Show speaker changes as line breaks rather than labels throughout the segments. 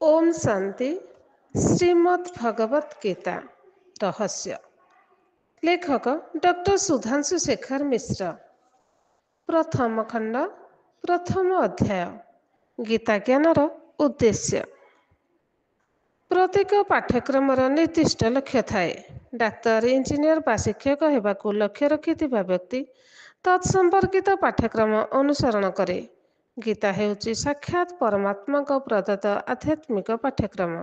ओम शांति। श्रीमद् भगवत गीता रहस्य। लेखक डॉक्टर सुधांशु शेखर मिश्र। प्रथम खंड प्रथम अध्याय। गीता ज्ञानर उद्देश्य। प्रत्येक पाठ्यक्रमर निर्दिष्ट लक्ष्य थाए। डाक्तर, इंजीनियर बा शिक्षक हेबाकु लक्ष्य रखिथिबा व्यक्ति तत्संपर्कित पाठ्यक्रम अनुसरण करे। गीता हेउची साक्षात परमात्मा प्रदत्त आध्यात्मिक पाठ्यक्रम।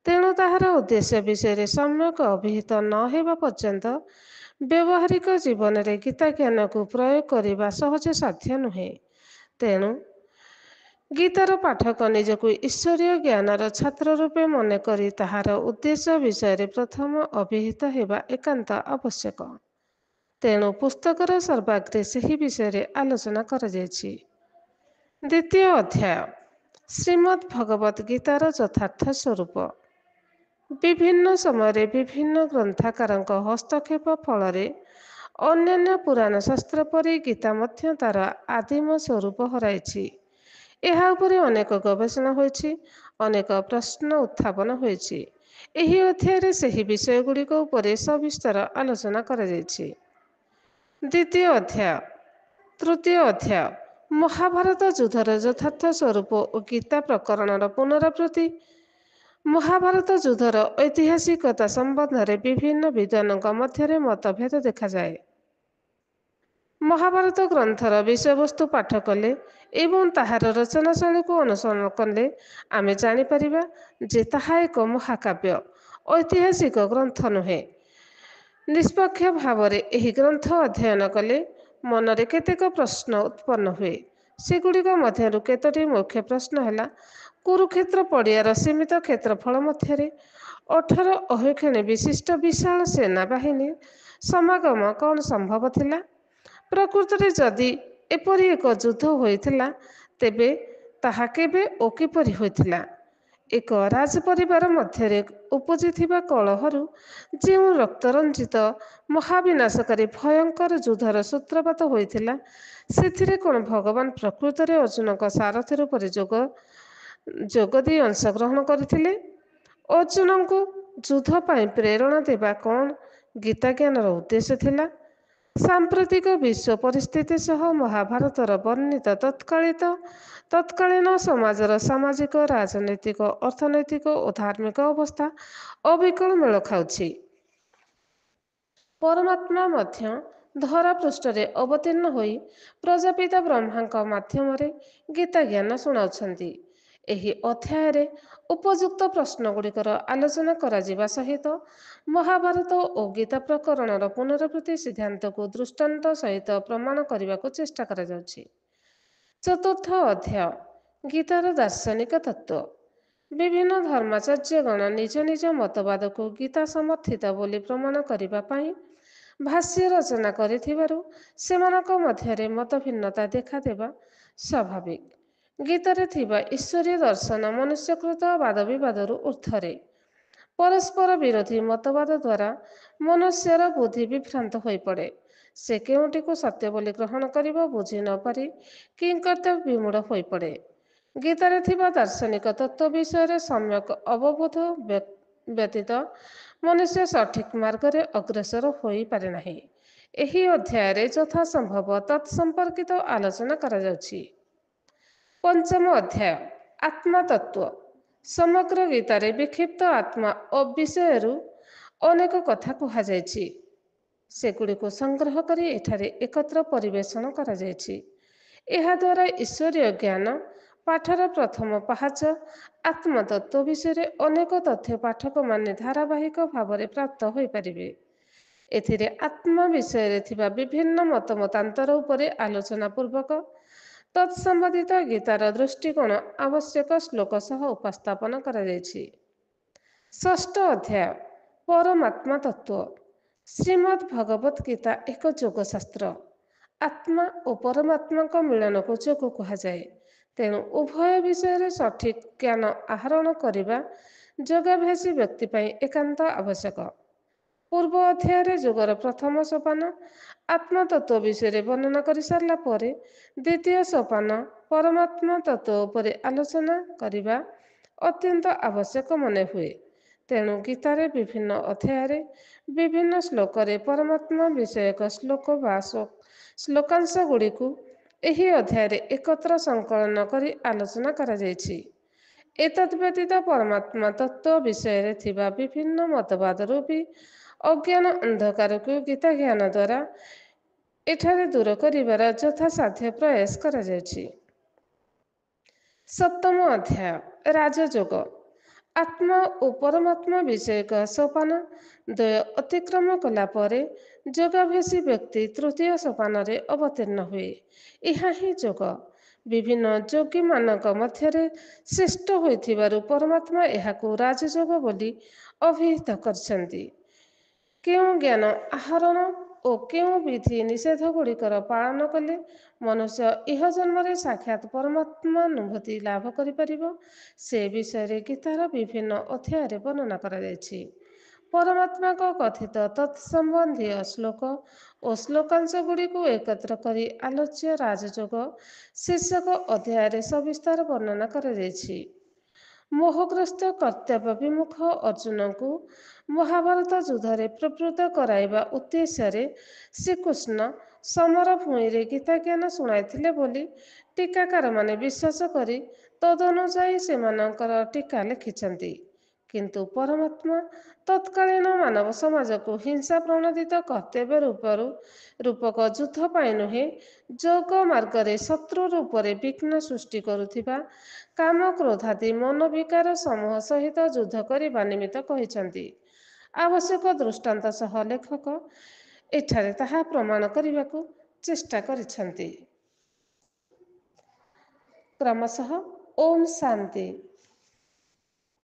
तेणु ताहार उद्देश्य विषय सम्यक अभिहित न हेबा पर्यंत व्यवहारिक जीवन में गीता ज्ञान को प्रयोग करने सहज साध्य नुहे। तेणु गीतार पाठक निजक ईश्वरीय ज्ञानर छात्र रूपे मनक ताहार उद्देश्य विषय प्रथम अभिहित हेबा एकांत आवश्यक। तेणु पुस्तकर सर्वाग्रे से विषय आलोचना कर जायछि। द्वितीय अध्याय। श्रीमद् भगवत गीतार यथार्थ स्वरूप। विभिन्न समय विभिन्न ग्रंथकारक हस्तक्षेप फल अन्य पुराण शास्त्र परि गीता मध्य तार आदिम स्वरूप हराइछि। एहा उपरे अनेक गवेषणा होइछि, अनेक प्रश्न उत्थापन होइछि। एही अध्याय सेही विषय गुड़िक उपरे सविस्तर आलोचना कर जायछि। द्वितीय अध्याय। तृतीय अध्याय। महाभारत युद्धर यथार्थ स्वरूप और गीता प्रकरणर पुनरावृत्ति। महाभारत युद्धर ऐतिहासिकता संबंध में विभिन्न विद्वानों मध्य मतभेद देखा जाए। महाभारत ग्रंथर विषयवस्तु पाठ कले एवं ताहार रचनाशैली को अनुसरण कले आमे जानिपारिबा जे ताहा एक महाकाव्य, ऐतिहासिक ग्रंथ नुहे। निष्पक्ष भाव में एही ग्रंथ अध्ययन कले मनरे केतेक प्रश्न उत्पन्न हुए। सेगुड़िक मध्यरु केतोटी मुख्य प्रश्न है। कुरुक्षेत्र पड़ियार सीमित क्षेत्रफल मध्य 18 अहेक्षणी विशिष्ट विशाल सेना बाहिनी समागम कौन संभव थिला? प्रकृत में जदि एपरी एक युद्ध होइथिला तेबे ताहा केबे ओ किपरि होइथिला? एक राजपरिवार मध्य उपजिथिबा कलहरु ଯେଉଁ रक्तरंजित महाविनाशकारी भयंकर युद्धर सूत्रपात होइथिला ସେଥିରେ कौन भगवान प्रकृत में अर्जुन सारथी रूप जोगदी अंशग्रहण करथिले? अर्जुन को युद्ध पाई प्रेरणा देवा कौन गीता ज्ञानर उद्देश्य थिला? सांप्रतिक विश्व परिस्थिति सह महाभारतर वर्णित तत्कालीन समाजर सामाजिक, राजनैतिक, अर्थनैतिक और धार्मिक अवस्था अविकल मेल खाउछि। परमात्मा मध्य धरा पृष्ठरे अवतीर्ण होई प्रजापिता ब्रह्मा माध्यम गीता ज्ञान शुणाउछन्ति। एही अध्याय उपयुक्त प्रश्न गुड़िकर आलोचना करा सहित महाभारत और गीता प्रकरणर पुनरावृत्ति सिद्धांत को दृष्टांत सहित प्रमाण करने को चेष्टा करा जाउछि। चतुर्थ अध्याय। गीतार दार्शनिक तत्व। विभिन्न धर्माचार्यगण निज निज मतवाद को गीता समर्थित बोली प्रमाण करने पाई भाष्य रचना करिथिबारु सेमानक मध्यरे मतभिन्नता देखा देवा स्वाभाविक। गीतारे थिबा ईश्वरीय दर्शन मनुष्यकृत वाद विवादरु ऊर्ध्वरे। परस्पर विरोधी मतवाद द्वारा मनुष्यर बुद्धि विभ्रांत होई पड़े। से केउटी को सत्य बोली ग्रहण करिबो बुझी न पारि किंकर्तव्य विमूढ़ होई पड़े। गीतारे थिबा दार्शनिक तत्व विषय सम्यक अवबोध व्यतीत मनुष्य सठिक मार्ग में अग्रसर होई पारे नाही। एही अध्याय यथा संभव तत्संपर्कित आलोचना करा जाउछि। पंचम अध्याय। आत्मा तत्व। समग्र गीतारे विक्षिप्त आत्मा विषय अनेक कथा कहा जायछि। सेगुड़िक संग्रह करी एठारे एकत्र परिवेषण करा जायछि। एहा द्वारा ईश्वरीय ज्ञान पाठर प्रथम पाहाच आत्मतत्व विषय अनेक तथ्य पाठक माने धारावाहिक भाव में प्राप्त हो पारिबे। एथिरे आत्मा विषय थिबा विभिन्न मतमतांतर उपरे आलोचना पूर्वक तत्संबंधित गीतार दृष्टिकोण आवश्यक श्लोक सह उपस्थापन करा जायछि। षष्ठ अध्याय। परमात्मा तत्व। श्रीमद् भगवत गीता एक योगशास्त्र। आत्मा और परमात्मा का मिलन को योग कहा जाए। तेणु उभय विषय सठिक ज्ञान आहरण करने योगाभ्यासी व्यक्ति एकांत आवश्यक। पूर्व अध्याय योगर प्रथम सोपान आत्मा तत्व विषय वर्णना कर सारा पर द्वितीय सोपान परमात्मा तत्व उपर आलोचना करने ଅତ୍ୟନ୍ତ ଆବଶ୍ୟକ ମନେ ହୁଏ। ତେଣୁ ଗୀତାରେ ବିଭିନ୍ନ ଅଧ୍ୟାୟରେ ବିଭିନ୍ନ ଶ୍ଲୋକରେ ପରମାତ୍ମା ବିଷୟକ ଶ୍ଲୋକ ବା ଶ୍ଲୋକାଂଶ ଗୁଡ଼ିକୁ ଏହି ଅଧ୍ୟାୟରେ ଏକତ୍ର ସଂକଳନ କରି ଆଲୋଚନା କରାଯାଇଛି। ଏତଦ୍ ବ୍ୟତୀତ ପରମାତ୍ମା ତତ୍ତ୍ୱ ବିଷୟରେ ଥିବା ବିଭିନ୍ନ ମତବାଦରୁ ବି ଅଜ୍ଞାନ ଅନ୍ଧକାରକୁ ଗୀତା ଜ୍ଞାନ ଦ୍ୱାରା ଏଠାରେ ଦୂର କରିବାର ଯଥାସାଧ୍ୟ ପ୍ରୟାସ କରାଯାଉଛି। ସପ୍ତମ ଅଧ୍ୟାୟ ରାଜଯୋଗ। ଆତ୍ମା ଓ ପରମାତ୍ମା ବିଷୟକ ସୋପାନ ଦ୍ୱୟ ଅତିକ୍ରମ କଲା ପରେ ଯୋଗାଭ୍ୟାସୀ ବ୍ୟକ୍ତି ତୃତୀୟ ସୋପାନରେ ଅବତୀର୍ଣ୍ଣ ହୁଏ। ଏହା ହିଁ ଯୋଗ। ବିଭିନ୍ନ ଯୋଗୀମାନଙ୍କ ମଧ୍ୟରେ ଶ୍ରେଷ୍ଠ ହୋଇଥିବାରୁ ପରମାତ୍ମା ଏହାକୁ ରାଜଯୋଗ ବୋଲି ଅଭିହିତ କରିଛନ୍ତି। କେଉଁ ଜ୍ଞାନ ଆହରଣ ଓ କେଉଁ ବିଧି ନିଷେଧ ଗୁଡ଼ିକର ପାଳନ କଲେ ମନୁଷ୍ୟ ଇହଜନ୍ମରେ ସାକ୍ଷାତ ପରମାତ୍ମାନୁଭୂତି ଲାଭ କରିପାରିବ, ସେ ବିଷୟରେ ଗୀତାର ବିଭିନ୍ନ ଅଧ୍ୟାୟରେ ବର୍ଣ୍ଣନା କରାଯାଇଛି। ପରମାତ୍ମାଙ୍କ କଥିତ ତତ୍ସମ୍ବନ୍ଧୀୟ ଶ୍ଲୋକ ଓ ଶ୍ଲୋକାଂଶ ଗୁଡ଼ିକୁ ଏକତ୍ର କରି ଆଲୋଚ୍ୟ ରାଜଯୋଗ ଶୀର୍ଷକ ଅଧ୍ୟାୟରେ ସବିସ୍ତାର ବର୍ଣ୍ଣନା କରାଯାଇଛି। ମୋହଗ୍ରସ୍ତ କର୍ତ୍ତବ୍ୟ ବିମୁଖ ଅର୍ଜୁନଙ୍କୁ ମହାଭାରତ ଯୁଦ୍ଧରେ ପ୍ରବୃତ୍ତ କରାଇବା ଉଦ୍ଦେଶ୍ୟରେ ଶ୍ରୀକୃଷ୍ଣ ସମର ଭୂଇଁରେ ଗୀତାଜ୍ଞାନ ଶୁଣାଇଥିଲେ ବୋଲି ଟୀକାକାରମାନେ ବିଶ୍ୱାସ କରି ତଦନୁଯାୟୀ ସେମାନଙ୍କର ଟୀକା ଲେଖିଛନ୍ତି। କିନ୍ତୁ ପରମାତ୍ମା ତତ୍କାଳୀନ ମାନବ ସମାଜକୁ ହିଂସା ପ୍ରଣୋଦିତ କର୍ତ୍ତବ୍ୟ ରୂପକ ଯୁଦ୍ଧ ପାଇଁ ନୁହେଁ, ଯୋଗ ମାର୍ଗରେ ଶତ୍ରୁ ରୂପରେ ବିଘ୍ନ ସୃଷ୍ଟି କରୁଥିବା କାମ କ୍ରୋଧାଦି ମନୋବିକାର ସମୂହ ସହିତ ଯୁଦ୍ଧ କରିବା ନିମିତ୍ତ କହିଛନ୍ତି। ଆବଶ୍ୟକ ଦୃଷ୍ଟାନ୍ତ ସହ ଲେଖକ ଏଠାରେ ତାହା ପ୍ରମାଣ କରିବାକୁ ଚେଷ୍ଟା କରିଛନ୍ତି। କ୍ରମଶଃ ଓମ୍ ଶାନ୍ତି।